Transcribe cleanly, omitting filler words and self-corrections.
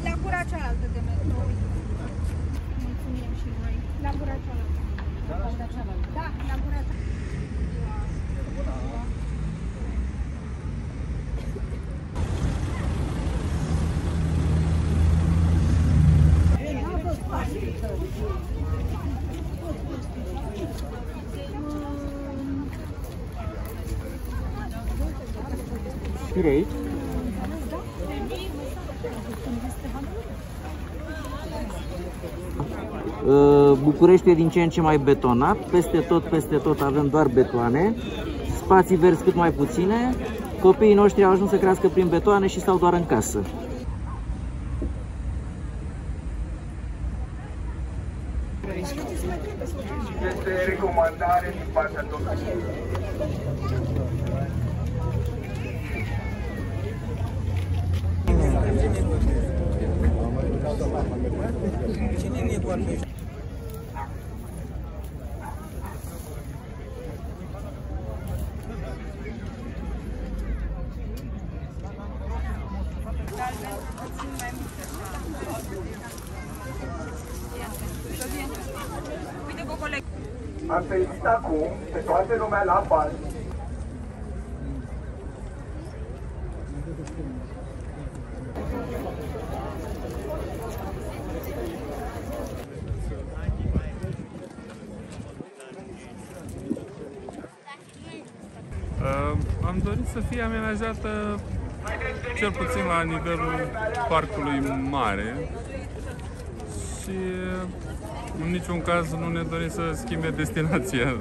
La gura cealaltă de metro. Mulțumim și noi. La gura cealaltă. La gura cealaltă? Da, la gura cealaltă. Aici? București e din ce în ce mai betonat, peste tot avem doar betoane, spații verzi cât mai puține, copiii noștri au ajuns să crească prin betoane și stau doar în casă. Este recomandare din partea doctorului. Am trezit acum pe toată lumea la bani. Am dorit să fie amenajată cel puțin la nivelul parcului mare și în niciun caz nu ne dorim să schimbe destinația.